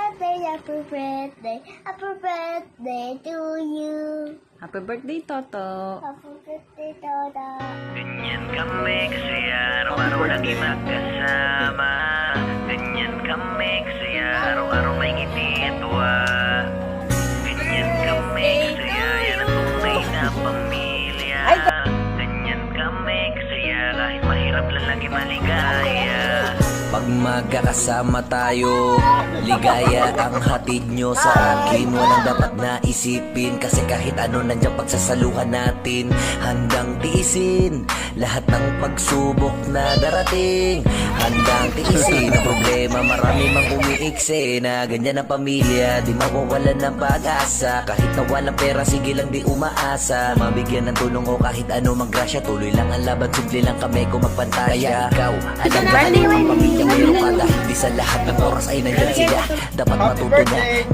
happy birthday to you. Happy birthday, Toto. Happy birthday, Toto. Ganyan kami kasi araw-araw lagi magkasama. Ganyan kami kasi araw-araw may ngiti at tuwa. Ganyan kami kasi yan ang tunay na pamilya. Ganyan kami kasi kahit mahirap lang lagi maligaya. Pag magkakasama tayo, ligaya ang hatid nyo sa akin. Walang dapat na isipin, kasi kahit ano nandiyan pagsasaluhan natin. Handang tiisin lahat ng pagsubok na darating. Handang tiisin ang problema, marami mang umiiksi. Na ganyan ang pamilya, di mawawalan ng pag-asa. Kahit na walang pera, sige lang di umaasa. Mabigyan ng tulong o kahit ano maggrasya. Tuloy lang ang laban, simple lang kami kung magpantaya. Kaya ikaw, alam na ano ang pamilya. Meron ka dahil di sa lahat ng oras ay nandyan sila. Dapat matuto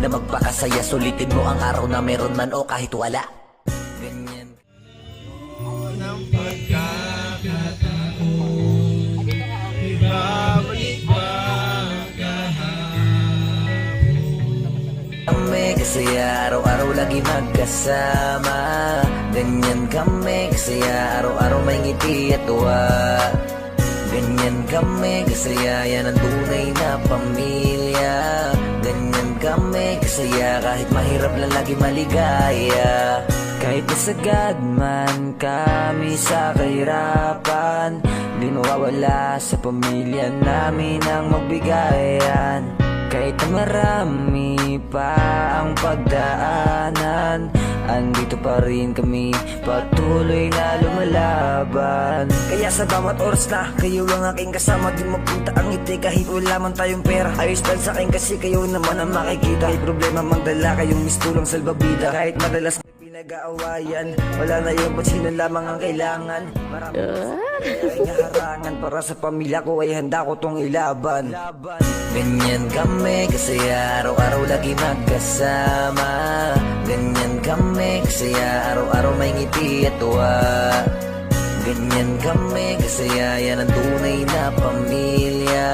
na magpakasaya. Sulitin mo ang araw na meron man o kahit wala. Ganyan. Ng pagkakataon, ibabalik pa Kami kasi araw-araw lagi magkasama. Ganyan kami kasi araw-araw may ngiti at tuwa. Ganyan kami kasaya, yan ang tunay na pamilya. Ganyan kami kasaya, kahit mahirap lang lagi maligaya. Kahit nasagad man kami sa kahirapan, di mawawala sa pamilya namin ang magbigayan. Kahit na marami pa ang pagdaanan, andito pa rin kami, patuloy na lumalaban. Kaya sa bawat oras na kayo ang aking kasama, di mapunta ang ngiti kahit wala man tayong pera. Ayos lang sa akin kasi kayo naman ang makikita. May problema magdala kayong mistulang salbabida. Kahit madalas may pinag-aawayan, wala na yung ba't sino lamang ang kailangan. Marami ay harangan, para sa pamilya ko ay handa ko tong ilaban. Ganyan kami kasi araw-araw lagi magkasama. Ganyan kami kasi araw-araw may ngiti at tuwa. Ganyan kami kasi yan ang tunay na pamilya.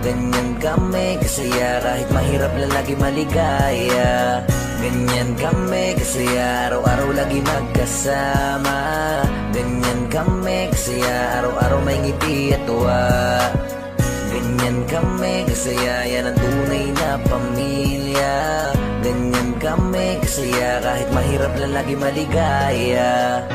Ganyan kami kasi kahit mahirap lang lagi maligaya. Ganyan kami kasi araw-araw lagi magkasama. Ganyan kami kasi araw-araw may ngiti at tuwa. Ganyan kami kasi yan ang tunay na pamilya. Ganyan kami kasi kahit mahirap lang lagi maligaya.